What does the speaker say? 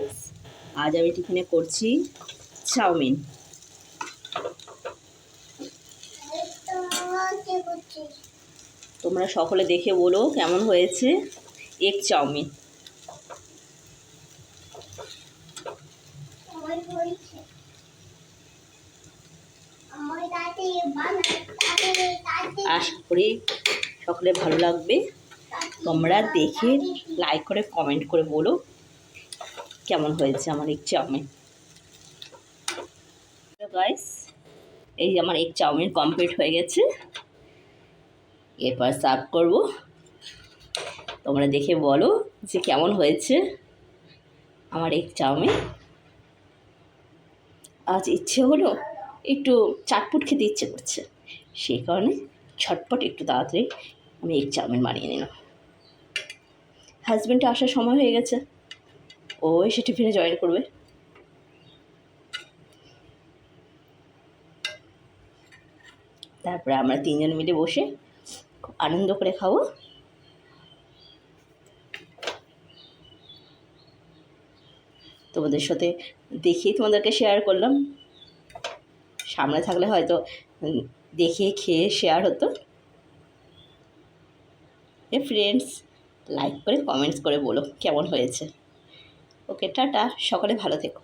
Guys, আজ আমি টিফিনে করছি চাউমিন। তোমরা সকলে দেখে বলো কেমন হয়েছে এগ চাউমিন। আশা করি সকলে ভালো লাগবে। তোমরা দেখে লাইক করে কমেন্ট করে বলো কেমন হয়েছে আমার এগ চাউমিন। গাইস, এই যে আমার এগ চাউমিন কমপ্লিট হয়ে গেছে, এরপর সার্ভ করব। তোমরা দেখে বলো যে কেমন হয়েছে আমার এগ চাউমিন। আজ ইচ্ছে হলো একটু চাটপুট খেতে ইচ্ছে করছে, সেই কারণে ঝটপট একটু তাড়াতাড়ি আমি এগ চাউমিন বানিয়ে নিলাম। হাজব্যান্ডে আসার সময় হয়ে গেছে, ও এসে টিফিনে জয়েন করবে। তারপরে আমরা তিনজন মিলে বসে খুব আনন্দ করে খাবো। তোমাদের সাথে দেখেই তোমাদেরকে শেয়ার করলাম, সামনে থাকলে হয়তো দেখে খেয়ে শেয়ার হতো। ফ্রেন্ডস, লাইক করে কমেন্টস করে বলো কেমন হয়েছে। ওকে, টাটা, সকলে ভালো থেকো।